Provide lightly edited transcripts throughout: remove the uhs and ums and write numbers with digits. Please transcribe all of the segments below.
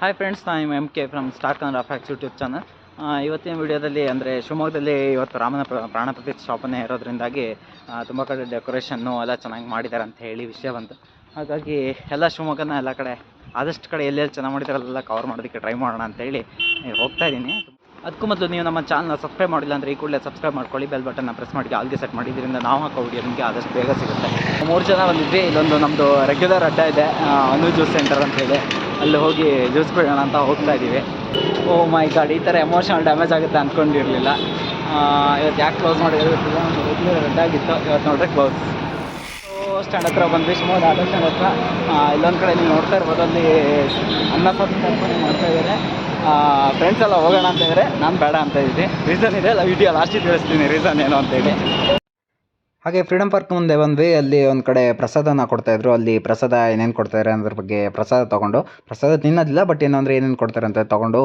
Hi friends, ನಾನು M K from stock and facts YouTube channel. ಇವತ್ತಿನ ವಿಡಿಯೋದಲ್ಲಿ ಅಂದರೆ ಶಿವಮೊಗ್ಗದಲ್ಲಿ ಇವತ್ತು ರಾಮನ ಪ್ರಾಣ ಪ್ರತಿಷ್ಠಾಪನೆ ಇರೋದ್ರಿಂದಾಗಿ ತುಂಬ ಕಡೆ ಡೆಕೋರೇಷನ್ನು ಎಲ್ಲ ಚೆನ್ನಾಗಿ ಮಾಡಿದ್ದಾರೆ ಅಂತ ಹೇಳಿ ವಿಷಯ ಬಂತು. ಹಾಗಾಗಿ ಎಲ್ಲ ಶಿವಮೊಗ್ಗನ ಎಲ್ಲ ಕಡೆ ಆದಷ್ಟು ಕಡೆ ಎಲ್ಲೆಲ್ಲಿ ಚೆನ್ನಾಗಿ ಮಾಡಿದಾರೆಲ್ಲ ಕವರ್ ಮಾಡೋದಕ್ಕೆ ಟ್ರೈ ಮಾಡೋಣ ಅಂತೇಳಿ ಹೋಗ್ತಾ ಇದ್ದೀನಿ. ಅದಕ್ಕೂ ಮೊದಲು ನೀವು ನಮ್ಮ ಚಾನಲ್ನ ಸಬ್ಸ್ಕ್ರೈಬ್ ಮಾಡಿಲ್ಲ ಅಂದರೆ ಈ ಕೂಡಲೇ ಸಬ್ಸ್ಕ್ರೈಬ್ ಮಾಡ್ಕೊಳ್ಳಿ, ಬೆಲ್ ಬಟನ್ನ ಪ್ರೆಸ್ ಮಾಡಿ ಆಲ್ಗೆ ಸೆಟ್ ಮಾಡಿದ್ರಿಂದ ನಾವು ಹಾಕೋ ವಿಡಿಯೋ ನಿಮಗೆ ಆದಷ್ಟು ಬೇಗ ಸಿಗುತ್ತೆ. 3 ಜನ ಬಂದಿದ್ವಿ. ಇಲ್ಲೊಂದು ನಮ್ಮದು ರೆಗ್ಯುಲರ್ ಅಡ್ಡ ಇದೆ, ಅನು ಜ್ಯೂಸ್ ಸೆಂಟರ್ ಅಂತ ಇದೆ. ಅಲ್ಲಿ ಹೋಗಿ ಜ್ಯೂಸ್ ಕುಡಿಯೋಣ ಅಂತ ಹೋಗ್ತಾ ಇದ್ದೀವಿ. ಓ ಮೈ ಗಾಡ್, ಈ ಥರ ಎಮೋಷನಲ್ ಡ್ಯಾಮೇಜ್ ಆಗುತ್ತೆ ಅಂದ್ಕೊಂಡಿರಲಿಲ್ಲ. ಇವತ್ತು ಯಾಕೆ ಕ್ಲೋಸ್ ಮಾಡಿದ್ರೆ ಗೊತ್ತಿಲ್ಲ, ಒಂದು ರೆಗ್ಯುಲರ್ ರೆಡ್ ಆಗಿತ್ತು, ಇವತ್ತು ನೋಡಿದ್ರೆ ಕ್ಲೋಸ್. ಸ್ಟ್ಯಾಂಡ್ ಹತ್ರ ಬಂದ್ವಿ, ಶಿವಮೊಗ್ಗ ಆಟೋ ಸ್ಟ್ಯಾಂಡ್ ಹತ್ರ. ಇಲ್ಲೊಂದು ಕಡೆ ನೀವು ನೋಡ್ತಾ ಇರ್ಬೋದು, ಅಲ್ಲಿ ಅನ್ನ ಸಾಂಬಾರು ಮಾಡ್ತಾಯಿದ್ದಾರೆ. ಫ್ರೆಂಡ್ಸ್ ಎಲ್ಲ ಹೋಗೋಣ ಅಂತ ಇದ್ದಾರೆ, ನಾನು ಬೇಡ ಅಂತ ಇದ್ದೀನಿ. ರೀಸನ್ ಇದೆ, ವಿಡಿಯೋ ಲಾಸ್ಟಿಗೆ ತಿಳಿಸ್ತೀನಿ ರೀಸನ್ ಏನು ಅಂತೇಳಿ. ಹಾಗೆ ಫ್ರೀಡಮ್ ಪಾರ್ಕ್ ಮುಂದೆ ಬಂದ್ವಿ. ಅಲ್ಲಿ ಒಂದು ಕಡೆ ಪ್ರಸಾದನ ಕೊಡ್ತಾಯಿದ್ರು. ಅಲ್ಲಿ ಪ್ರಸಾದ ಏನೇನು ಕೊಡ್ತಾರೆ ಅನ್ನೋದ್ರ ಬಗ್ಗೆ ಪ್ರಸಾದ ತೊಗೊಂಡು, ಪ್ರಸಾದ ತಿನ್ನೋದಿಲ್ಲ ಬಟ್ ಏನು ಅಂದರೆ ಏನೇನು ಕೊಡ್ತಾರೆ ಅಂತ ತೊಗೊಂಡು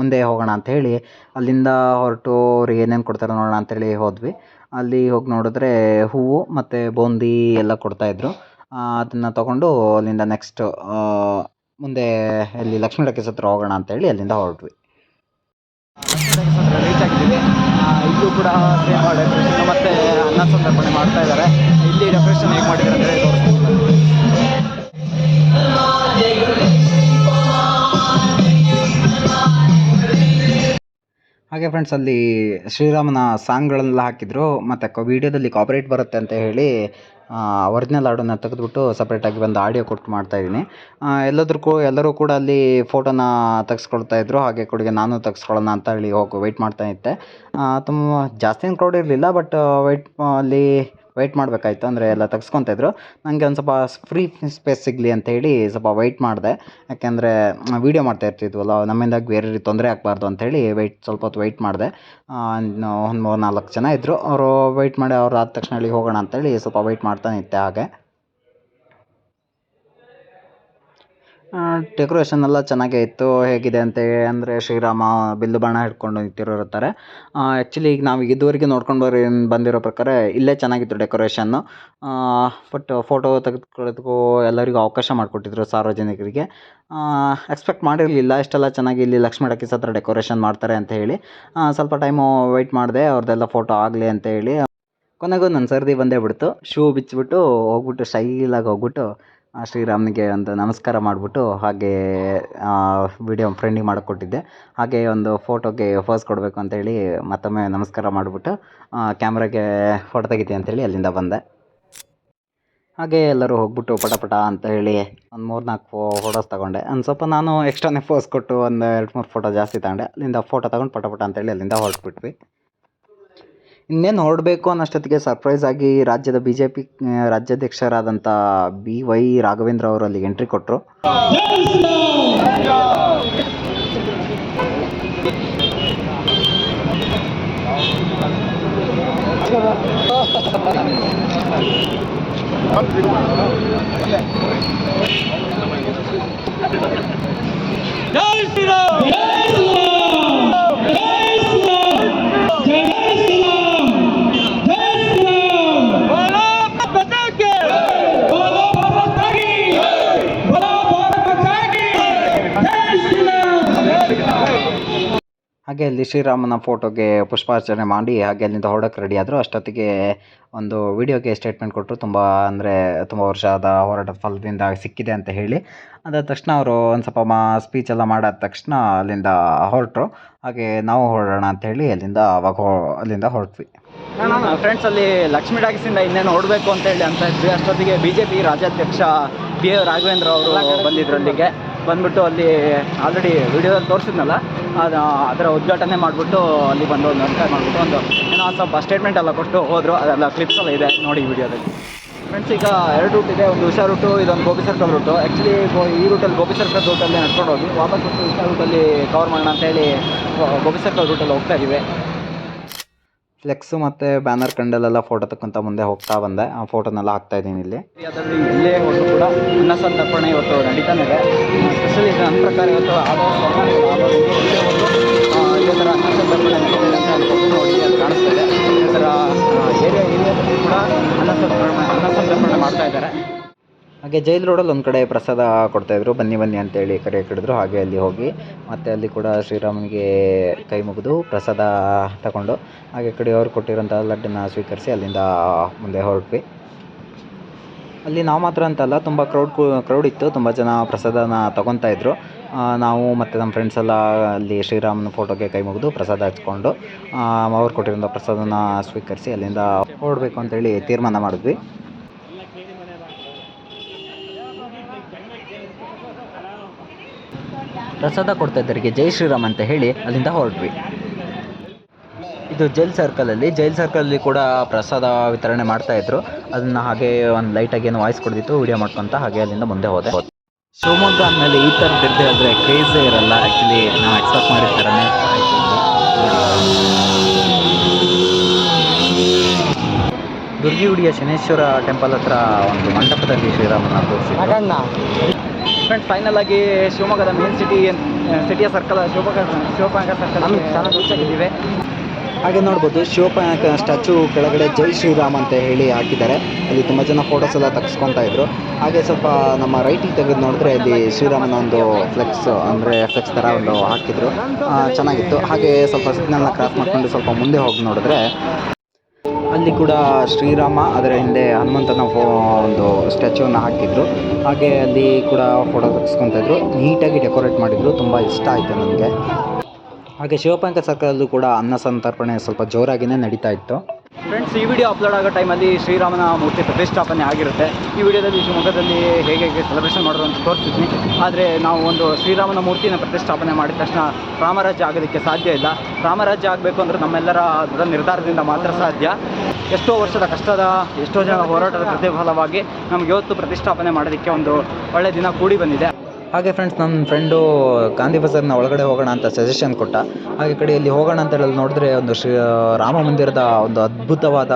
ಮುಂದೆ ಹೋಗೋಣ ಅಂತ ಹೇಳಿ ಅಲ್ಲಿಂದ ಹೊರಟು ಅವ್ರಿಗೆ ಏನೇನು ಕೊಡ್ತಾರೆ ನೋಡೋಣ ಅಂತೇಳಿ ಹೋದ್ವಿ. ಅಲ್ಲಿ ಹೋಗಿ ನೋಡಿದ್ರೆ ಹೂವು ಮತ್ತು ಬೂಂದಿ ಎಲ್ಲ ಕೊಡ್ತಾಯಿದ್ರು. ಅದನ್ನು ತೊಗೊಂಡು ಅಲ್ಲಿಂದ ನೆಕ್ಸ್ಟ್ ಮುಂದೆ ಇಲ್ಲಿ ಲಕ್ಷ್ಮೀ ಟಾಕೀಸ್ ಹತ್ರ ಹೋಗೋಣ ಅಂತೇಳಿ ಅಲ್ಲಿಂದ ಹೊರಟ್ವಿ. ರೀಚ್ ಆಗಿದ್ದೀವಿ. ಇಲ್ಲೂ ಕೂಡ ಸೇಮ್ ಡೆಕೋರೇಷನ್ ಮತ್ತು ಅನ್ನ ಸಂತರ್ಪಣೆ ಮಾಡ್ತಾ ಇದ್ದಾರೆ. ಇಲ್ಲಿ ಡೆಕೋರೇಷನ್ ಹೇಗೆ ಮಾಡಿದ್ದಾರೆ ಅಂದರೆ ತೋರಿಸ್ತಾರೆ. ಹಾಗೆ ಫ್ರೆಂಡ್ಸ್, ಅಲ್ಲಿ ಶ್ರೀರಾಮನ ಸಾಂಗ್ಗಳೆಲ್ಲ ಹಾಕಿದ್ರು. ಮತ್ತು ವೀಡಿಯೋದಲ್ಲಿ ಕಾಪರೇಟ್ ಬರುತ್ತೆ ಅಂತ ಹೇಳಿ ಒರಿಜಿನಲ್ ಆಡಿಯೋನ ತೆಗೆದುಬಿಟ್ಟು ಸಪ್ರೇಟಾಗಿ ಒಂದು ಆಡಿಯೋ ಕೊಟ್ಟು ಮಾಡ್ತಾಯಿದ್ದೀನಿ. ಎಲ್ಲರೂ ಕೂಡ ಅಲ್ಲಿ ಫೋಟೋನ ತೆಗೆಸ್ಕೊಳ್ತಾಯಿದ್ರು. ಹಾಗೆ ಕೂಡಗೆ ನಾನು ತೆಗೆಸ್ಕೊಳ್ಳೋಣ ಅಂತ ಹೇಳಿ ಹೋಗಿ ವೆಯ್ಟ್ ಮಾಡ್ತಾ ಇದ್ದೆ. ತುಂಬ ಜಾಸ್ತಿ ಏನು ಕ್ರೌಡ್ ಇರಲಿಲ್ಲ, ಬಟ್ ವೆಯ್ಟ್ ಮಾಡಬೇಕಾಯ್ತು. ಅಂದರೆ ಎಲ್ಲ ತೆಗೆಸ್ಕೊತಾಯಿದ್ರು. ನನಗೆ ಒಂದು ಸ್ವಲ್ಪ ಫ್ರೀ ಸ್ಪೇಸ್ ಸಿಗಲಿ ಅಂತ ಹೇಳಿ ಸ್ವಲ್ಪ ವೆಯ್ಟ್ ಮಾಡಿದೆ. ಯಾಕೆಂದರೆ ವೀಡಿಯೋ ಮಾಡ್ತಾ ಇರ್ತಿದ್ವಲ್ಲ, ನಮ್ಮಿಂದಾಗಿ ಬೇರೆ ತೊಂದರೆ ಆಗಬಾರ್ದು ಅಂಥೇಳಿ ಸ್ವಲ್ಪ ಹೊತ್ತು ವೆಯ್ಟ್ ಮಾಡಿದೆ. ಒಂದು 3-4 ಜನ ಇದ್ದರು. ಅವರು ವೆಯ್ಟ್ ಮಾಡಿ ಅವ್ರು ಆದ ತಕ್ಷಣ ಅಲ್ಲಿ ಹೋಗೋಣ ಅಂತೇಳಿ ಸ್ವಲ್ಪ ವೆಯ್ಟ್ ಮಾಡ್ತಾನೆ ಇದ್ದೆ. ಹಾಗೆ ಡೆಕೋರೇಷನ್ ಎಲ್ಲ ಚೆನ್ನಾಗೇ ಇತ್ತು. ಹೇಗಿದೆ ಅಂತ ಅಂದರೆ ಶ್ರೀರಾಮ ಬಿಲ್ಲು ಬಾಣ ಹಿಡ್ಕೊಂಡು ನಿಂತಿರ್ತಾರೆ. ಆ್ಯಕ್ಚುಲಿ ಈಗ ನಾವು ಇದುವರೆಗೆ ನೋಡ್ಕೊಂಡು ಬಂದಿರೋ ಪ್ರಕಾರ ಇಲ್ಲೇ ಚೆನ್ನಾಗಿತ್ತು ಡೆಕೋರೇಷನ್ನು. ಬಟ್ ಫೋಟೋ ತೆಗೆದುಕೊಳ್ಳೋದಕ್ಕೂ ಎಲ್ಲರಿಗೂ ಅವಕಾಶ ಮಾಡಿಕೊಟ್ಟಿದ್ರು ಸಾರ್ವಜನಿಕರಿಗೆ. ಎಕ್ಸ್ಪೆಕ್ಟ್ ಮಾಡಿರಲಿಲ್ಲ ಇಷ್ಟೆಲ್ಲ ಚೆನ್ನಾಗಿ ಇಲ್ಲಿ ಲಕ್ಷ್ಮೀ ಟಾಕೀಸ್ ಹತ್ರ ಡೆಕೋರೇಷನ್ ಮಾಡ್ತಾರೆ ಅಂತ ಹೇಳಿ. ಸ್ವಲ್ಪ ಟೈಮು ವೆಯ್ಟ್ ಮಾಡಿದೆ ಅವ್ರದ್ದೆಲ್ಲ ಫೋಟೋ ಆಗಲಿ ಅಂತ ಹೇಳಿ. ಕೊನೆಗೂ ನನ್ನ ಸರ್ದಿ ಬಂದೇ ಬಿಡ್ತು. ಶೂ ಬಿಚ್ಚಿಬಿಟ್ಟು ಹೋಗ್ಬಿಟ್ಟು ಸ್ಟೈಲಾಗಿ ಹೋಗ್ಬಿಟ್ಟು ಶ್ರೀರಾಮನಿಗೆ ಒಂದು ನಮಸ್ಕಾರ ಮಾಡಿಬಿಟ್ಟು ಹಾಗೆ ವಿಡಿಯೋ ಫ್ರೆಂಡಿಗೆ ಮಾಡಿಕೊಟ್ಟಿದ್ದೆ. ಹಾಗೆ ಒಂದು ಫೋಟೋಗೆ ಪೋಸ್ ಕೊಡಬೇಕು ಅಂತೇಳಿ ಮತ್ತೊಮ್ಮೆ ನಮಸ್ಕಾರ ಮಾಡಿಬಿಟ್ಟು ಕ್ಯಾಮ್ರಾಗೆ ಫೋಟೋ ತೆಗಿತೀನಿ ಅಂತೇಳಿ ಅಲ್ಲಿಂದ ಬಂದೆ. ಹಾಗೆ ಎಲ್ಲರೂ ಹೋಗ್ಬಿಟ್ಟು ಪಟ ಅಂತ ಹೇಳಿ ಒಂದು 3-4 ಫೋಟೋಸ್ ತೊಗೊಂಡೆ. ಒಂದು ಸ್ವಲ್ಪ ನಾನು ಎಕ್ಸ್ಟ್ರಾನೇ ಪೋಸ್ ಕೊಟ್ಟು ಒಂದು 2-3 ಫೋಟೋ ಜಾಸ್ತಿ ತಗೊಂಡೆ. ಅಲ್ಲಿಂದ ಫೋಟೋ ತೊಗೊಂಡು ಪಟ ಅಂತೇಳಿ ಅಲ್ಲಿಂದ ಹೊರಟ್ಬಿಟ್ವಿ. ಇನ್ನೇನು ಹೊರಡಬೇಕು ಅನ್ನೋಷ್ಟೊತ್ತಿಗೆ ಸರ್ಪ್ರೈಸ್ ಆಗಿ ರಾಜ್ಯದ BJP ರಾಜ್ಯಾಧ್ಯಕ್ಷರಾದಂಥ BY ರಾಘವೇಂದ್ರ ಅವರು ಅಲ್ಲಿ ಎಂಟ್ರಿ ಕೊಟ್ಟರು. ಹಾಗೆ ಅಲ್ಲಿ ಶ್ರೀರಾಮನ ಫೋಟೋಗೆ ಪುಷ್ಪಾರ್ಚನೆ ಮಾಡಿ ಹಾಗೆ ಅಲ್ಲಿಂದ ಹೊರಡೋಕ್ಕೆ ರೆಡಿ ಆದರು. ಅಷ್ಟೊತ್ತಿಗೆ ಒಂದು ವಿಡಿಯೋಗೆ ಸ್ಟೇಟ್ಮೆಂಟ್ ಕೊಟ್ಟರು. ತುಂಬ ವರ್ಷದ ಹೋರಾಟದ ಫಲದಿಂದ ಸಿಕ್ಕಿದೆ ಅಂತ ಹೇಳಿ. ಅದಾದ ತಕ್ಷಣ ಅವರು ಒಂದು ಸ್ವಲ್ಪ ಸ್ಪೀಚೆಲ್ಲ ಮಾಡಾದ ತಕ್ಷಣ ಅಲ್ಲಿಂದ ಹೊರಟರು. ಹಾಗೆ ನಾವು ಹೊರಡೋಣ ಅಂತ ಹೇಳಿ ಅಲ್ಲಿಂದ ಹೊರಟ್ವಿ. ಫ್ರೆಂಡ್ಸ್, ಅಲ್ಲಿ ಲಕ್ಷ್ಮೀ ಟಾಕೀಸಿಂದ ಇನ್ನೇನು ಹೊರಡಬೇಕು ಅಂತ ಹೇಳಿ ಅಂತ ಇದ್ವಿ. ಅಷ್ಟೊತ್ತಿಗೆ BJP ರಾಜ್ಯಾಧ್ಯಕ್ಷ BY ರಾಘವೇಂದ್ರ ಅವರು ಬಂದಿದ್ರು. ಅಲ್ಲಿಗೆ ಬಂದ್ಬಿಟ್ಟು ಅಲ್ಲಿ ಆಲ್ರೆಡಿ ವಿಡಿಯೋದಲ್ಲಿ ತೋರಿಸಿದ್ನಲ್ಲ, ಅದರ ಉದ್ಘಾಟನೆ ಮಾಡಿಬಿಟ್ಟು ಅಲ್ಲಿ ಬಂದು ಒಂದು ನಮಸ್ಕಾರ ಮಾಡಿಬಿಟ್ಟು ಒಂದು ಏನೋ ಸ್ವಲ್ಪ ಸ್ಟೇಟ್ಮೆಂಟ್ ಎಲ್ಲ ಕೊಟ್ಟು ಹೋದರು. ಅದೆಲ್ಲ ಕ್ಲಿಪ್ಸ್ ಎಲ್ಲ ಇದೆ ನೋಡಿ ವಿಡಿಯೋದಲ್ಲಿ. ಫ್ರೆಂಡ್ಸ್, ಈಗ 2 ರೂಟ್ ಇದೆ. ಒಂದು ಉಷಾ ರೂಟು, ಇದೊಂದು ಗೋಪಿ ಸರ್ಕಲ್ ರೂಟು. ಆ್ಯಕ್ಚುಲಿ ಈ ರೂಟಲ್ಲಿ ಗೋಪಿ ಸರ್ಕಲ್ ರೂಟಲ್ಲಿ ನಡ್ಕೊಂಡು ಹೋಗಿ ವಾಪಸ್ ಉಷಾ ರೂಟಲ್ಲಿ ಕವರ್ ಮಾಡೋಣ ಅಂತೇಳಿ ಗೋಪಿ ಸರ್ಕಲ್ ರೂಟಲ್ಲಿ ಹೋಗ್ತಾ ಇದ್ದೀವಿ. ಫ್ಲೆಕ್ಸು ಮತ್ತು ಬ್ಯಾನರ್ ಕಂಡಲ್ಲೆಲ್ಲ ಫೋಟೋ ತಕ್ಕಂತ ಮುಂದೆ ಹೋಗ್ತಾ ಬಂದೆ. ಆ ಫೋಟೋನೆಲ್ಲ ಹಾಕ್ತಾಯಿದ್ದೀನಿ ಇಲ್ಲಿ. ಅದರಲ್ಲಿ ಇಲ್ಲೇ ಹೋದರೂ ಕೂಡ ಅನ್ನ ಸಂತರ್ಪಣೆ ಇವತ್ತು ನಡೀತಾನೆ ಇದೆ. ಸ್ಪೆಷಲಿ ನನ್ನ ಪ್ರಕಾರ ಇವತ್ತು ಇದೇ ಥರ ಅನ್ನ ಸಂತರ್ಪಣೆ ನಡೀತಿದೆ ಅಂತ ಅನ್ಕೊಂಡು ನೋಡಿ ಅಲ್ಲಿ ಕಾಣಿಸ್ತಾ ಇದೆ. ಇದೇ ಥರ ಏರಿಯಾದಲ್ಲಿ ಕೂಡ ಅನ್ನ ಸಂತರ್ಪಣೆ ಮಾಡ್ತಾ ಇದ್ದಾರೆ. ಹಾಗೆ ಜೈಲ್ ರೋಡಲ್ಲಿ ಒಂದು ಕಡೆ ಪ್ರಸಾದ ಕೊಡ್ತಾಯಿದ್ರು, ಬನ್ನಿ ಬನ್ನಿ ಅಂತೇಳಿ ಕರೆ ಹಿಡಿದ್ರು. ಹಾಗೆ ಅಲ್ಲಿ ಹೋಗಿ ಮತ್ತು ಅಲ್ಲಿ ಕೂಡ ಶ್ರೀರಾಮನಿಗೆ ಕೈ ಮುಗಿದು ಪ್ರಸಾದ ತಗೊಂಡು ಹಾಗೆ ಕಡೆಯವರು ಕೊಟ್ಟಿರೋಂಥ ಲಡ್ಡನ್ನು ಸ್ವೀಕರಿಸಿ ಅಲ್ಲಿಂದ ಮುಂದೆ ಹೊರಟ್ವಿ. ಅಲ್ಲಿ ನಾವು ಮಾತ್ರ ಅಂತಲ್ಲ, ತುಂಬ ಕ್ರೌಡ್ ಇತ್ತು. ತುಂಬ ಜನ ಪ್ರಸಾದನ ತೊಗೊತಾ ಇದ್ದರು. ನಾವು ಮತ್ತು ನಮ್ಮ ಫ್ರೆಂಡ್ಸ್ ಎಲ್ಲ ಅಲ್ಲಿ ಶ್ರೀರಾಮನ ಫೋಟೋಗೆ ಕೈ ಮುಗಿದು ಪ್ರಸಾದ ಹಚ್ಕೊಂಡು ಅವ್ರು ಕೊಟ್ಟಿರೋಂಥ ಪ್ರಸಾದನ ಸ್ವೀಕರಿಸಿ ಅಲ್ಲಿಂದ ಹೊರಡಬೇಕು ಅಂತೇಳಿ ತೀರ್ಮಾನ ಮಾಡಿದ್ವಿ. ಪ್ರಸಾದ ಕೊಡ್ತಾ ಇದ್ದರಿಗೆ ಜೈ ಶ್ರೀರಾಮ್ ಅಂತ ಹೇಳಿ ಅಲ್ಲಿಂದ ಹೊರಟ್ವಿ. ಇದು ಜೈಲ್ ಸರ್ಕಲಲ್ಲಿ ಕೂಡ ಪ್ರಸಾದ ವಿತರಣೆ ಮಾಡ್ತಾಯಿದ್ರು. ಅದನ್ನು ಹಾಗೆ ಒಂದು ಲೈಟಾಗಿ ಏನು ವಾಯ್ಸ್ ಕೊಡ್ದಿತ್ತು, ವಿಡಿಯೋ ಮಾಡ್ಕೊತ ಹಾಗೆ ಅಲ್ಲಿಂದ ಮುಂದೆ ಹೋದೆ. ಶಿವಮೊಗ್ಗ ಅಂದಮೇಲೆ ಈ ಥರದ್ದು ಇರದೆ ಆದರೆ ಕ್ರೇಜೇ ಇರಲ್ಲ. ಆ್ಯಕ್ಚುಲಿ ನಾವು ಎಕ್ಸ್ಪೆಕ್ಟ್ ಮಾಡಿದ ಥರನೇ ಆಯಿತು. ದುರ್ಗಿಗುಡಿಯ ಶನೇಶ್ವರ ಟೆಂಪಲ್ ಹತ್ರ ಒಂದು ಮಂಟಪದಲ್ಲಿ ಶ್ರೀರಾಮನ ತೋರಿಸಿದ್ರು. ಫ್ರೆಂಡ್ಸ್, ಫೈನಲ್ ಆಗಿ ಶಿವಮೊಗ್ಗದ ಮೇನ್ ಸಿಟಿಯ ಸರ್ಕಲ್ ಶಿವಪಾಯಕ ಸರ್ಕಲ್ ಚೆನ್ನಾಗಿದ್ದೀವಿ. ಹಾಗೆ ನೋಡ್ಬೋದು, ಶಿವಪಾಯಕ ಸ್ಟ್ಯಾಚು ಕೆಳಗಡೆ ಜೈ ಶ್ರೀರಾಮ್ ಅಂತ ಹೇಳಿ ಹಾಕಿದ್ದಾರೆ. ಅಲ್ಲಿ ತುಂಬ ಜನ ಫೋಟೋಸ್ ಎಲ್ಲ ತೆಗೆಸ್ಕೊತಾ ಇದ್ರು. ಹಾಗೆ ಸ್ವಲ್ಪ ನಮ್ಮ ರೈಟಿಗೆ ತೆಗೆದು ನೋಡಿದ್ರೆ ಅಲ್ಲಿ ಶ್ರೀರಾಮನ ಒಂದು ಫ್ಲೆಕ್ಸ್ ಥರ ಒಂದು ಹಾಕಿದ್ರು, ಚೆನ್ನಾಗಿತ್ತು. ಹಾಗೆ ಸ್ವಲ್ಪ ಸಿಗ್ನಲ್ನ ಕ್ರಾಸ್ ಮಾಡ್ಕೊಂಡು ಸ್ವಲ್ಪ ಮುಂದೆ ಹೋಗಿ ನೋಡಿದ್ರೆ ಅಲ್ಲಿ ಕೂಡ ಶ್ರೀರಾಮ, ಅದರ ಹಿಂದೆ ಹನುಮಂತನ ಒಂದು ಸ್ಟ್ಯಾಚ್ಯೂನ ಹಾಕಿದ್ರು. ಹಾಗೆ ಅಲ್ಲಿ ಕೂಡ ಫೋಟೋ ತೆಗೆಸ್ಕೊತಾ ಇದ್ರು. ನೀಟಾಗಿ ಡೆಕೋರೇಟ್ ಮಾಡಿದ್ರು, ತುಂಬ ಇಷ್ಟ ಆಯಿತು ನನಗೆ. ಹಾಗೆ ಶಿವಪಾಯಕ ಸರ್ಕಲಲ್ಲೂ ಕೂಡ ಅನ್ನ ಸಂತರ್ಪಣೆ ಸ್ವಲ್ಪ ಜೋರಾಗಿಯೇ ನಡೀತಾ ಇತ್ತು. ಫ್ರೆಂಡ್ಸ್, ಈ ವಿಡಿಯೋ ಅಪ್ಲೋಡ್ ಆಗೋ ಟೈಮಲ್ಲಿ ಶ್ರೀರಾಮನ ಮೂರ್ತಿ ಪ್ರತಿಷ್ಠಾಪನೆ ಆಗಿರುತ್ತೆ. ಈ ವಿಡಿಯೋದಲ್ಲಿ ಶಿವಮೊಗ್ಗದಲ್ಲಿ ಹೇಗೆ ಸೆಲೆಬ್ರೇಷನ್ ಮಾಡೋದು ಅಂತ ತೋರಿಸ್ತಿದ್ವಿ. ಆದರೆ ನಾವು ಒಂದು ಶ್ರೀರಾಮನ ಮೂರ್ತಿನ ಪ್ರತಿಷ್ಠಾಪನೆ ಮಾಡಿದ ತಕ್ಷಣ ರಾಮರಾಜ್ಯ ಆಗೋದಕ್ಕೆ ಸಾಧ್ಯ ಇಲ್ಲ. ರಾಮರಾಜ್ಯ ಆಗಬೇಕು ಅಂದರೆ ನಮ್ಮೆಲ್ಲರ ದೃಢ ನಿರ್ಧಾರದಿಂದ ಮಾತ್ರ ಸಾಧ್ಯ. ಎಷ್ಟೋ ವರ್ಷದ ಕಷ್ಟದ, ಎಷ್ಟೋ ಜನ ಹೋರಾಟದ ಪ್ರತಿಫಲವಾಗಿ ನಮಗೆ ಇವತ್ತು ಪ್ರತಿಷ್ಠಾಪನೆ ಮಾಡೋದಕ್ಕೆ ಒಂದು ಒಳ್ಳೆಯ ದಿನ ಕೂಡಿ ಬಂದಿದೆ. ಹಾಗೆ ಫ್ರೆಂಡ್ಸ್, ನನ್ನ ಫ್ರೆಂಡು ಗಾಂಧಿ ಬಜಾರ್ನ ಒಳಗಡೆ ಹೋಗೋಣ ಅಂತ ಸಜೆಷನ್ ಕೊಟ್ಟ. ಹಾಗೆ ಕಡೆಯಲ್ಲಿ ಹೋಗೋಣ ಅಂತ ಹೇಳಿ ನೋಡಿದ್ರೆ ಒಂದು ರಾಮ ಮಂದಿರದ ಒಂದು ಅದ್ಭುತವಾದ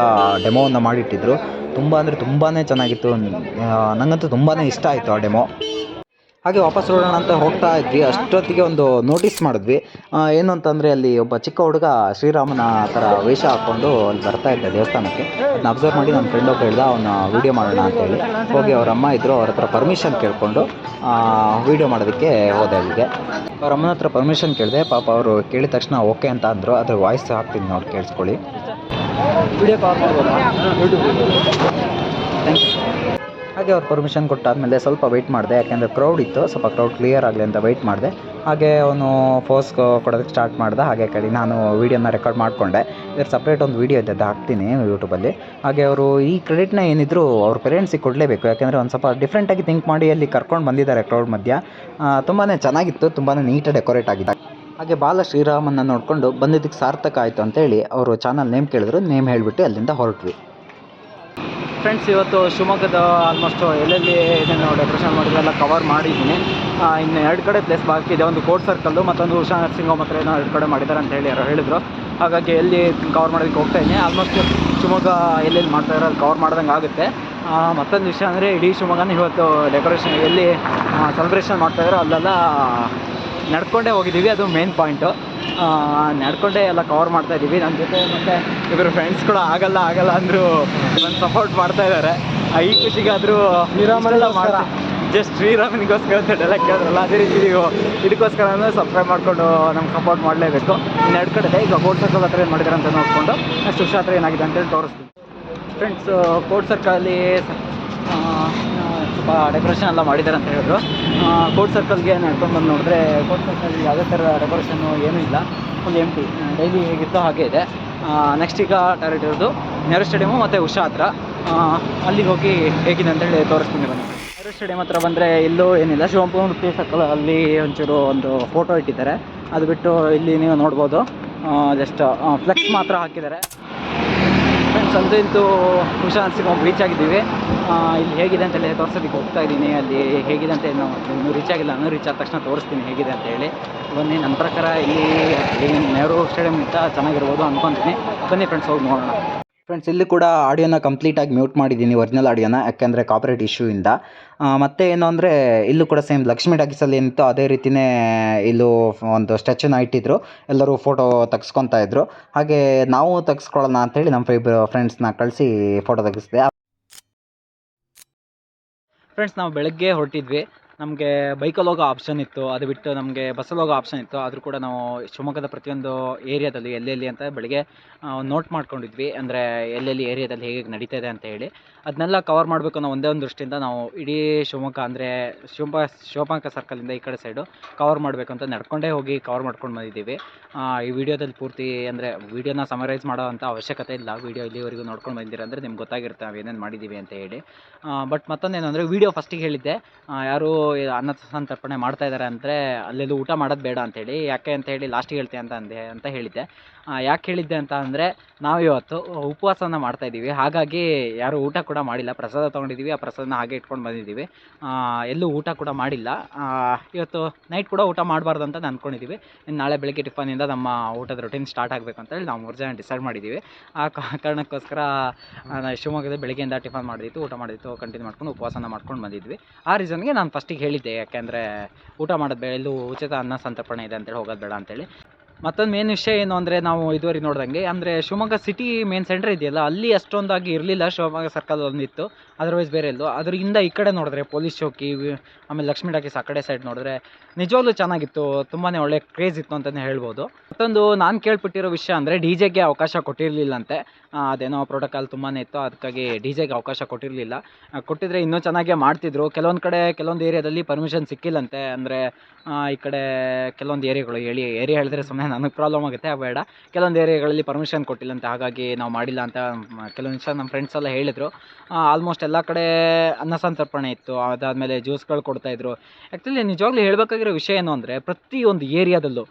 ಡೆಮೋವನ್ನು ಮಾಡಿಟ್ಟಿದ್ರು. ತುಂಬ ಅಂದರೆ ತುಂಬಾ ಚೆನ್ನಾಗಿತ್ತು. ನನಗಂತೂ ತುಂಬಾ ಇಷ್ಟ ಆಯಿತು ಆ ಡೆಮೋ. ಹಾಗೆ ವಾಪಸ್ ಹೊರಡೋಣ ಅಂತ ಹೋಗ್ತಾ ಇದ್ವಿ. ಅಷ್ಟೊತ್ತಿಗೆ ಒಂದು ನೋಟಿಸ್ ಮಾಡಿದ್ವಿ. ಏನು ಅಂತಂದರೆ ಅಲ್ಲಿ ಒಬ್ಬ ಚಿಕ್ಕ ಹುಡುಗ ಶ್ರೀರಾಮನ ಥರ ವೇಷ ಹಾಕ್ಕೊಂಡು ಅಲ್ಲಿ ಬರ್ತಾ ಇದ್ದ ದೇವಸ್ಥಾನಕ್ಕೆ. ಅದನ್ನ ಅಬ್ಸರ್ವ್ ಮಾಡಿ ನನ್ನ ಫ್ರೆಂಡ್ ಒಬ್ಬ ಹೇಳ್ದ ಅವನ್ನ ವೀಡಿಯೋ ಮಾಡೋಣ ಅಂತೇಳಿ. ಹೋಗಿ ಅವ್ರ ಅಮ್ಮ ಇದ್ದರು, ಅವ್ರ ಹತ್ರ ಪರ್ಮಿಷನ್ ಕೇಳಿಕೊಂಡು ವೀಡಿಯೋ ಮಾಡೋದಕ್ಕೆ ಹೋದೆ ಅಲ್ಲಿಗೆ. ಅವ್ರ ಅಮ್ಮನ ಹತ್ರ ಪರ್ಮಿಷನ್ ಕೇಳಿದೆ. ಪಾಪ ಅವರು ಕೇಳಿದ ತಕ್ಷಣ ಓಕೆ ಅಂತ ಅಂದರು. ಅದ್ರ ವಾಯ್ಸ್ ಹಾಕ್ತೀನಿ ನೋಡಿ, ಕೇಳಿಸ್ಕೊಳ್ಳಿ. ವೀಡಿಯೋ ಕಾಲ್ ಮಾಡ್ಬೋದು, ಥ್ಯಾಂಕ್ ಯು. ಹಾಗೆ ಅವ್ರು ಪರ್ಮಿಷನ್ ಕೊಟ್ಟಾದಮೇಲೆ ಸ್ವಲ್ಪ ವೆಯ್ಟ್ ಮಾಡಿದೆ, ಯಾಕೆಂದರೆ ಕ್ರೌಡ್ ಇತ್ತು. ಸ್ವಲ್ಪ ಕ್ರೌಡ್ ಕ್ಲಿಯರ್ ಆಗಲಿ ಅಂತ ವೆಯ್ಟ್ ಮಾಡಿದೆ. ಹಾಗೆ ಅವನು ಫೋಸ್ ಕೊಡೋದಕ್ಕೆ ಸ್ಟಾರ್ಟ್ ಮಾಡ್ದೆ. ಹಾಗೆ ಕಡೆ ನಾನು ವೀಡಿಯೋನ ರೆಕಾರ್ಡ್ ಮಾಡಿಕೊಂಡೆ. ಇದ್ರ ಸಪ್ರೇಟ್ ಒಂದು ವೀಡಿಯೋ ಇದೆ, ಅದು ಹಾಕ್ತೀನಿ ಯೂಟ್ಯೂಬಲ್ಲಿ. ಹಾಗೆ ಅವರು ಈ ಕ್ರೆಡಿಟ್ನ ಏನಿದ್ರು ಅವ್ರ ಪೇರೆಂಟ್ಸಿಗೆ ಕೊಡಲೇಬೇಕು, ಯಾಕೆಂದರೆ ಒಂದು ಸ್ವಲ್ಪ ಡಿಫ್ರೆಂಟಾಗಿ ಥಿಂಕ್ ಮಾಡಿ ಅಲ್ಲಿ ಕರ್ಕೊಂಡು ಬಂದಿದ್ದಾರೆ ಕ್ರೌಡ್ ಮಧ್ಯ. ತುಂಬಾ ಚೆನ್ನಾಗಿತ್ತು, ತುಂಬಾ ನೀಟಾಗಿ ಡೆಕೋರೇಟ್ ಆಗಿದೆ. ಹಾಗೆ ಬಾಲ ಶ್ರೀರಾಮನ್ನ ನೋಡಿಕೊಂಡು ಬಂದಿದ್ದಕ್ಕೆ ಸಾರ್ಥಕ ಆಯಿತು ಅಂತೇಳಿ ಅವರು ಚಾನಲ್ ನೇಮ್ ಕೇಳಿದ್ರು. ನೇಮ್ ಹೇಳಿಬಿಟ್ಟು ಅಲ್ಲಿಂದ ಹೊರಟ್ವಿ. ಫ್ರೆಂಡ್ಸ್, ಇವತ್ತು ಶಿವಮೊಗ್ಗದ ಆಲ್ಮೋಸ್ಟ್ ಎಲ್ಲೆಲ್ಲಿ ಏನೇನು ಡೆಕೋರೇಷನ್ ಮಾಡಿದ್ರೆ ಎಲ್ಲ ಕವರ್ ಮಾಡಿದ್ದೀನಿ. ಇನ್ನು 2 ಕಡೆ ಪ್ಲೇಸ್ ಬಾಕಿ ಇದೆ. ಒಂದು ಕೋರ್ಟ್ ಸರ್ಕಲ್ಲು, ಮತ್ತೊಂದು ಉಷಾ ನರ್ಸಿಂಗ್ ಹೋಮ್ ಹತ್ರ ಏನೋ 2 ಕಡೆ ಮಾಡಿದ್ದಾರೆ ಅಂತ ಹೇಳಿ ಯಾರೋ ಹೇಳಿದರು. ಹಾಗಾಗಿ ಎಲ್ಲಿ ಕವರ್ ಮಾಡೋದಕ್ಕೆ ಹೋಗ್ತಾ ಇದ್ದೀನಿ. ಆಲ್ಮೋಸ್ಟ್ ಶಿವಮೊಗ್ಗ ಎಲ್ಲೆಲ್ಲಿ ಮಾಡ್ತಾಯಿರೋ ಅದು ಕವರ್ ಮಾಡ್ದಂಗೆ ಆಗುತ್ತೆ. ಮತ್ತೊಂದು ವಿಷಯ ಅಂದರೆ ಇಡೀ ಶಿವಮೊಗ್ಗನ ಇವತ್ತು ಡೆಕೋರೇಷನ್ ಎಲ್ಲಿ ಸೆಲೆಬ್ರೇಷನ್ ಮಾಡ್ತಾಯಿದ್ರು ಅಲ್ಲೆಲ್ಲ ನಡ್ಕೊಂಡೇ ಹೋಗಿದ್ದೀವಿ. ಅದು ಮೇನ್ ಪಾಯಿಂಟು. ನಡ್ಕೊಂಡೇ ಎಲ್ಲ ಕವರ್ ಮಾಡ್ತಾಯಿದ್ದೀವಿ. ನನ್ನ ಜೊತೆ ಮತ್ತು ಇಬ್ಬರು ಫ್ರೆಂಡ್ಸ್ ಕೂಡ ಆಗಲ್ಲ ಅಂದರೂ ನನ್ನ ಸಪೋರ್ಟ್ ಮಾಡ್ತಾಯಿದ್ದಾರೆ. ಈ ಖುಷಿಗಾದರೂ ಶ್ರೀರಾಮನೆಲ್ಲ ಜಸ್ಟ್ ಶ್ರೀರಾಮನಿಗೋಸ್ಕರ ಅಂತ ಡೈಲಾಗ್ ಕೇಳಿದ್ರಲ್ಲ, ಅದೇ ರೀತಿ ನೀವು ಇದಕ್ಕೋಸ್ಕರ ಸಬ್ಸ್ಕ್ರೈಬ್ ಮಾಡಿಕೊಂಡು ನಮ್ಗೆ ಸಪೋರ್ಟ್ ಮಾಡಲೇಬೇಕು. ಇನ್ನು 2 ಕಡೆ ಇದೆ. ಈಗ ಕೋರ್ಟ್ ಸರ್ಕಲ್ ಹತ್ರ ಏನು ಮಾಡಿದ್ದಾರೆ ಅಂತ ನೋಡಿಕೊಂಡು ನೆಕ್ಸ್ಟ್ ಉಷಾ ಹತ್ರ ಏನಾಗಿದೆ ಅಂತೇಳಿ ತೋರಿಸ್ತೀನಿ. ಫ್ರೆಂಡ್ಸ್, ಕೋರ್ಟ್ ಸರ್ಕಲಲ್ಲಿ ಸ್ವಲ್ಪ ಡೆಕೋರೇಷನ್ ಎಲ್ಲ ಮಾಡಿದ್ದಾರೆ ಅಂತ ಹೇಳಿದ್ರು. ಕೋರ್ಟ್ ಸರ್ಕಲ್ಗೆ ನಡ್ಕೊಂಡು ಬಂದು ನೋಡಿದ್ರೆ ಕೋರ್ಟ್ ಸರ್ಕಲ್ ಯಾವುದೇ ಥರ ಡೆಕೋರೇಷನ್ನು ಏನೂ ಇಲ್ಲ, ಫುಲ್ ಎಂಟಿ. ಡೈಲಿ ಹೇಗಿತ್ತೋ ಹಾಗೆ ಇದೆ. ನೆಕ್ಸ್ಟ್ ಈಗ ಡೈರೆಕ್ಟ್ ಇರೋದು ನೆಹರು ಸ್ಟೇಡಿಯಮು ಮತ್ತು ಉಷಾ ಹತ್ರ. ಅಲ್ಲಿಗೆ ಹೋಗಿ ಹೇಗಿದೆ ಅಂತೇಳಿ ತೋರಿಸ್ತೀನಿ ಬನ್ನಿ. ನೆಹರು ಸ್ಟೇಡಿಯಮ್ ಹತ್ರ ಬಂದರೆ ಇಲ್ಲೂ ಏನಿಲ್ಲ. ಶಿವಮೊಗ್ಗ ಸರ್ಕಲ್ ಅಲ್ಲಿ ಒಂಚೂರು ಒಂದು ಫೋಟೋ ಇಟ್ಟಿದ್ದಾರೆ. ಅದು ಬಿಟ್ಟು ಇಲ್ಲಿ ನೀವು ನೋಡ್ಬೋದು, ಜಸ್ಟ್ ಫ್ಲೆಕ್ಸ್ ಮಾತ್ರ ಹಾಕಿದ್ದಾರೆ. ಫ್ರೆಂಡ್ಸ್, ಅಂತೂ ಉಷಾ ನರ್ಸಿಂಗ್ ಹೋಮ್ ರೀಚ್ ಆಗಿದ್ದೀವಿ. ಇಲ್ಲಿ ಹೇಗಿದೆ ಅಂತೇಳಿ ತೋರಿಸೋದಕ್ಕೆ ಹೋಗ್ತಾ ಇದ್ದೀನಿ. ಅಲ್ಲಿ ಹೇಗಿದೆ ಅಂತ ಇನ್ನೂ ರೀಚ್ ಆಗಿಲ್ಲ. ನಾನು ರೀಚ್ ಆದ ತಕ್ಷಣ ತೋರಿಸ್ತೀನಿ ಹೇಗಿದೆ ಅಂತ ಹೇಳಿ. ಬನ್ನಿ, ನನ್ನ ಪ್ರಕಾರ ಇಲ್ಲಿ ನೆಹರು ಸ್ಟೇಡಿಯಮ್ಗಿಂತ ಚೆನ್ನಾಗಿರ್ಬೋದು ಅಂದ್ಕೊತೀನಿ. ಬನ್ನಿ ಫ್ರೆಂಡ್ಸ್, ಹೋಗಿ ನೋಡೋಣ. ಫ್ರೆಂಡ್ಸ್, ಇಲ್ಲಿ ಕೂಡ ಆಡಿಯೋನ ಕಂಪ್ಲೀಟಾಗಿ ಮ್ಯೂಟ್ ಮಾಡಿದ್ದೀನಿ, ಒರಿಜಿನಲ್ ಆಡಿಯೋನ, ಯಾಕೆಂದರೆ ಕಾಪಿರೈಟ್ ಇಶ್ಯೂ ಇಂದ. ಮತ್ತು ಏನು ಅಂದರೆ ಇಲ್ಲೂ ಕೂಡ ಸೇಮ್ ಲಕ್ಷ್ಮೀ ಟಾಕೀಸಲ್ಲಿ ಏನಿತ್ತು ಅದೇ ರೀತಿಯೇ ಇಲ್ಲೂ ಒಂದು ಸ್ಟ್ಯಾಚ್ಯೂನ ಇಟ್ಟಿದ್ರು. ಎಲ್ಲರೂ ಫೋಟೋ ತೆಗೆಸ್ಕೊತಾ ಇದ್ರು. ಹಾಗೆ ನಾವು ತೆಗೆಸ್ಕೊಳ್ಳೋಣ ಅಂತೇಳಿ ನಮ್ಮ ಇಬ್ಬರು ಫ್ರೆಂಡ್ಸ್ನ ಕಳಿಸಿ ಫೋಟೋ ತೆಗೆಸಿದೆ. ಫ್ರೆಂಡ್ಸ್ ನಾವು ಬೆಳಗ್ಗೆ ಹೊರಟಿದ್ವಿ. ನಮಗೆ ಬೈಕಲ್ಲಿ ಹೋಗೋ ಆಪ್ಷನ್ ಇತ್ತು, ಅದು ಬಿಟ್ಟು ನಮಗೆ ಬಸ್ಸಲ್ಲಿ ಹೋಗೋ ಆಪ್ಷನ್ ಇತ್ತು. ಆದರೂ ಕೂಡ ನಾವು ಶಿವಮೊಗ್ಗದ ಪ್ರತಿಯೊಂದು ಏರಿಯಾದಲ್ಲಿ ಎಲ್ಲೆಲ್ಲಿ ಅಂತ ಬೆಳಗ್ಗೆ ನೋಟ್ ಮಾಡ್ಕೊಂಡಿದ್ವಿ. ಅಂದರೆ ಎಲ್ಲೆಲ್ಲಿ ಏರಿಯಾದಲ್ಲಿ ಹೇಗೆ ನಡೀತಾ ಇದೆ ಅಂತ ಹೇಳಿ ಅದನ್ನೆಲ್ಲ ಕವರ್ ಮಾಡಬೇಕು ಅನ್ನೋ ಒಂದೇ ಒಂದು ದೃಷ್ಟಿಯಿಂದ ನಾವು ಇಡೀ ಶಿವಮೊಗ್ಗ ಅಂದರೆ ಶಿವಮೊಗ್ಗ ಸರ್ಕಲಿಂದ ಈ ಕಡೆ ಸೈಡು ಕವರ್ ಮಾಡಬೇಕು ಅಂತ ನಡ್ಕೊಂಡೇ ಹೋಗಿ ಕವರ್ ಮಾಡ್ಕೊಂಡು ಬಂದಿದ್ದೀವಿ. ಈ ವಿಡಿಯೋದಲ್ಲಿ ಪೂರ್ತಿ ಅಂದರೆ ವೀಡಿಯೋನ ಸಮರೈಸ್ ಮಾಡೋ ಅಂಥ ಅವಶ್ಯಕತೆ ಇಲ್ಲ. ವೀಡಿಯೋ ಇಲ್ಲಿವರೆಗೂ ನೋಡ್ಕೊಂಡು ಬಂದಿದ್ದೀರ ಅಂದರೆ ನಿಮ್ಗೆ ಗೊತ್ತಾಗಿರುತ್ತೆ ನಾವು ಏನೇನು ಮಾಡಿದ್ದೀವಿ ಅಂತ ಹೇಳಿ. ಬಟ್ ಮತ್ತೊಂದೇನು ಅಂದರೆ ವೀಡಿಯೋ ಫಸ್ಟಿಗೆ ಹೇಳಿದ್ದೆ ಯಾರು ಅನ್ನ ಸಂತರ್ಪಣೆ ಮಾಡ್ತಾ ಇದ್ದಾರೆ ಅಂದರೆ ಅಲ್ಲೆಲ್ಲೂ ಊಟ ಮಾಡೋದು ಬೇಡ ಅಂತೇಳಿ. ಯಾಕೆ ಅಂತ ಹೇಳಿ ಲಾಸ್ಟಿಗೆ ಹೇಳ್ತೀನಿ ಅಂತ ಹೇಳಿದ್ದೆ. ಯಾಕೆ ಹೇಳಿದ್ದೆ ಅಂತ ಅಂದರೆ ನಾವಿವತ್ತು ಉಪವಾಸನ ಮಾಡ್ತಾಯಿದ್ದೀವಿ. ಹಾಗಾಗಿ ಯಾರೂ ಊಟ ಕೂಡ ಮಾಡಿಲ್ಲ. ಪ್ರಸಾದ ತೊಗೊಂಡಿದ್ದೀವಿ, ಆ ಪ್ರಸಾದನ ಹಾಗೆ ಇಟ್ಕೊಂಡು ಬಂದಿದ್ದೀವಿ. ಎಲ್ಲೂ ಊಟ ಕೂಡ ಮಾಡಿಲ್ಲ. ಇವತ್ತು ನೈಟ್ ಕೂಡ ಊಟ ಮಾಡಬಾರ್ದು ಅಂತ ಅಂದ್ಕೊಂಡಿದ್ದೀವಿ. ಇನ್ನು ನಾಳೆ ಬೆಳಗ್ಗೆ ಟಿಫನಿಂದ ನಮ್ಮ ಊಟದ ರೊಟೀನ್ ಸ್ಟಾರ್ಟ್ ಆಗಬೇಕು ಅಂತೇಳಿ ನಾವು 3 ಜನ ಡಿಸೈಡ್ ಮಾಡಿದ್ದೀವಿ. ಆ ಕಾರಣಕ್ಕೋಸ್ಕರ ಶಿವಮೊಗ್ಗದಲ್ಲಿ ಬೆಳಗ್ಗೆಯಿಂದ ಟಿಫನ್ ಮಾಡಿದ್ದು, ಊಟ ಮಾಡಿದ್ದು ಕಂಟಿನ್ಯೂ ಮಾಡ್ಕೊಂಡು ಉಪವಾಸನ ಮಾಡ್ಕೊಂಡು ಬಂದಿದ್ವಿ. ಆ ರೀಸನ್ಗೆ ನಾನು ಫಸ್ಟಿಗೆ ಹೇಳಿದ್ದೆ, ಯಾಕೆಂದರೆ ಊಟ ಮಾಡೋದು ಬೇಡ, ಎಲ್ಲೂ ಉಚಿತ ಅನ್ನ ಸಂತರ್ಪಣೆ ಇದೆ ಅಂತೇಳಿ ಹೋಗೋದು ಬೇಡ ಅಂತೇಳಿ. ಮತ್ತೊಂದು ಮೇನ್ ವಿಷಯ ಏನು ಅಂದರೆ ನಾವು ಇದುವರೆಗೆ ನೋಡ್ದಂಗೆ ಅಂದರೆ ಶಿವಮೊಗ್ಗ ಸಿಟಿ ಮೇನ್ ಸೆಂಟ್ರ್ ಇದೆಯಲ್ಲ, ಅಲ್ಲಿ ಅಷ್ಟೊಂದಾಗಿ ಇರಲಿಲ್ಲ. ಶಿವಮೊಗ್ಗ ಸರ್ಕಲ್ ಒಂದಿತ್ತು, ಅದರ್ವೈಸ್ ಬೇರೆ ಎಲ್ಲೂ. ಅದರಿಂದ ಈ ಕಡೆ ನೋಡಿದ್ರೆ ಪೊಲೀಸ್ ಚೌಕಿ, ಆಮೇಲೆ ಲಕ್ಷ್ಮೀ ಟಾಕೀಸ್ ಆ ಕಡೆ ಸೈಡ್ ನೋಡಿದ್ರೆ ನಿಜವಾಗ್ಲೂ ಚೆನ್ನಾಗಿತ್ತು. ತುಂಬಾ ಒಳ್ಳೆ ಕ್ರೇಜ್ ಇತ್ತು ಅಂತಲೇ ಹೇಳ್ಬೋದು. ಮತ್ತೊಂದು ನಾನು ಕೇಳ್ಪಟ್ಟಿರೋ ವಿಷಯ ಅಂದರೆ ಡಿ.ಜೆಗೆ ಅವಕಾಶ ಕೊಟ್ಟಿರಲಿಲ್ಲಂತೆ. ಅದೇನೋ ಪ್ರೋಟೋಕಾಲ್ ತುಂಬಾ ಇತ್ತು, ಅದಕ್ಕಾಗಿ ಡಿ.ಜೆಗೆ ಅವಕಾಶ ಕೊಟ್ಟಿರಲಿಲ್ಲ. ಕೊಟ್ಟಿದ್ರೆ ಇನ್ನೂ ಚೆನ್ನಾಗೇ ಮಾಡ್ತಿದ್ರು. ಕೆಲವೊಂದು ಏರಿಯಾದಲ್ಲಿ ಪರ್ಮಿಷನ್ ಸಿಕ್ಕಿಲ್ಲಂತೆ. ಅಂದರೆ ಈ ಕಡೆ ಕೆಲವೊಂದು ಏರಿಯಾಗಳು ಏರಿಯಾ ಹೇಳಿದ್ರೆ ಸುಮ್ಮನೆ ನನಗೆ ಪ್ರಾಬ್ಲಮ್ ಆಗುತ್ತೆ, ಬೇಡ. ಕೆಲವೊಂದು ಏರಿಯಾಗಳಲ್ಲಿ ಪರ್ಮಿಷನ್ ಕೊಟ್ಟಿಲ್ಲಂತೆ, ಹಾಗಾಗಿ ನಾವು ಮಾಡಿಲ್ಲ ಅಂತ ಕೆಲವೊಂದು ವಿಷಯ ನಮ್ಮ ಫ್ರೆಂಡ್ಸ್ ಎಲ್ಲ ಹೇಳಿದರು. ಆಲ್ಮೋಸ್ಟ್ ಎಲ್ಲ ಕಡೆ ಅನ್ನ ಸಂತರ್ಪಣೆ ಇತ್ತು, ಅದಾದಮೇಲೆ ಜ್ಯೂಸ್ಗಳು ಕೊಡ್ತಾಯಿದ್ರು. ಆ್ಯಕ್ಚುಲಿ ನಿಜವಾಗ್ಲೂ ಹೇಳಬೇಕಾಗಿರೋ ವಿಷಯ ಏನು ಅಂದರೆ ಪ್ರತಿಯೊಂದು ಏರಿಯಾದಲ್ಲೂ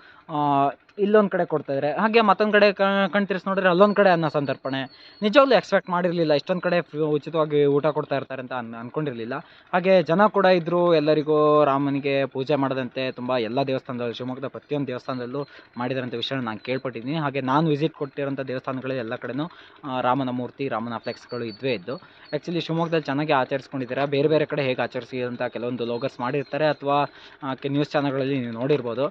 ಇಲ್ಲೊಂದು ಕಡೆ ಕೊಡ್ತಾಯಿದ್ದಾರೆ, ಹಾಗೆ ಮತ್ತೊಂದು ಕಡೆ ಕಣ್ ತಿರ್ಸಿ ನೋಡಿದ್ರೆ ಅಲ್ಲೊಂದು ಕಡೆ ಅನ್ನ ಸಂತರ್ಪಣೆ. ನಿಜವಾಗ್ಲೂ ಎಕ್ಸ್ಪೆಕ್ಟ್ ಮಾಡಿರಲಿಲ್ಲ ಇಷ್ಟೊಂದು ಕಡೆ ಉಚಿತವಾಗಿ ಊಟ ಕೊಡ್ತಾ ಇರ್ತಾರೆ ಅಂತ ಅಂದ್ಕೊಂಡಿರಲಿಲ್ಲ. ಹಾಗೆ ಜನ ಕೂಡ ಇದ್ದರು. ಎಲ್ಲರಿಗೂ ರಾಮನಿಗೆ ಪೂಜೆ ಮಾಡೋದಂತೆ ತುಂಬ ಎಲ್ಲ ದೇವಸ್ಥಾನದಲ್ಲೂ, ಶಿವಮೊಗ್ಗದ ಪ್ರತಿಯೊಂದು ದೇವಸ್ಥಾನದಲ್ಲೂ ಮಾಡಿದಾರಂಥ ವಿಷಯ ನಾನು ಕೇಳ್ಪಟ್ಟಿದ್ದೀನಿ. ಹಾಗೆ ನಾನು ವಿಸಿಟ್ ಕೊಟ್ಟಿರೋಂಥ ದೇವಸ್ಥಾನಗಳಲ್ಲಿ ಎಲ್ಲ ಕಡೆನೂ ರಾಮನ ಮೂರ್ತಿ, ರಾಮನ ಫ್ಲೆಕ್ಸ್ಗಳು ಇದ್ದು ಆ್ಯಕ್ಚುಲಿ ಶಿವಮೊಗ್ಗದಲ್ಲಿ ಚೆನ್ನಾಗಿ ಆಚರಿಸ್ಕೊಂಡಿದ್ದಾರೆ. ಬೇರೆ ಬೇರೆ ಕಡೆ ಹೇಗೆ ಆಚರಿಸಿದಂಥ ಕೆಲವೊಂದು ಲೋಗಸ್ ಮಾಡಿರ್ತಾರೆ, ಅಥವಾ ನ್ಯೂಸ್ ಚಾನಲ್ಗಳಲ್ಲಿ ನೀವು ನೋಡಿರ್ಬೋದು.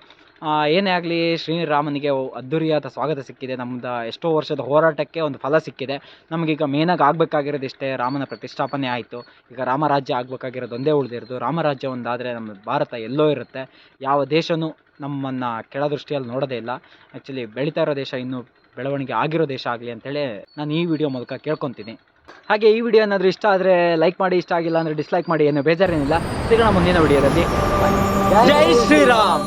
ಏನೇ ಆಗಲಿ ಶ್ರೀರಾಮನಿಗೆ ಅದ್ಧೂರಿಯಾದ ಸ್ವಾಗತ ಸಿಕ್ಕಿದೆ. ನಮ್ಮದು ಎಷ್ಟೋ ವರ್ಷದ ಹೋರಾಟಕ್ಕೆ ಒಂದು ಫಲ ಸಿಕ್ಕಿದೆ. ನಮಗೀಗ ಮೇನಾಗಿ ಆಗಬೇಕಾಗಿರೋದು ಇಷ್ಟೇ, ರಾಮನ ಪ್ರತಿಷ್ಠಾಪನೆ ಆಯಿತು. ಈಗ ರಾಮರಾಜ್ಯ ಆಗಬೇಕಾಗಿರೋದು ಒಂದೇ ಉಳಿದಿರೋದು. ರಾಮರಾಜ್ಯ ಒಂದಾದರೆ ನಮ್ಮ ಭಾರತ ಎಲ್ಲೋ ಇರುತ್ತೆ. ಯಾವ ದೇಶವೂ ನಮ್ಮನ್ನು ಕೆಳದೃಷ್ಟಿಯಲ್ಲಿ ನೋಡೋದೇ ಇಲ್ಲ. ಆ್ಯಕ್ಚುಲಿ ಬೆಳೀತಾ ಇರೋ ದೇಶ ಇನ್ನೂ ಬೆಳವಣಿಗೆ ಆಗಿರೋ ದೇಶ ಆಗಲಿ ಅಂತೇಳಿ ನಾನು ಈ ವಿಡಿಯೋ ಮೂಲಕ ಕೇಳ್ಕೊತೀನಿ. ಹಾಗೆ ಈ ವಿಡಿಯೋ ಏನಾದರೂ ಇಷ್ಟ ಆದರೆ ಲೈಕ್ ಮಾಡಿ, ಇಷ್ಟ ಆಗಿಲ್ಲ ಅಂದರೆ ಡಿಸ್ಲೈಕ್ ಮಾಡಿ, ಏನು ಬೇಜಾರೇನಿಲ್ಲ. ಸಿಗೋಣ ಮುಂದಿನ ವಿಡಿಯೋದಲ್ಲಿ. ಜೈ ಶ್ರೀರಾಮ್.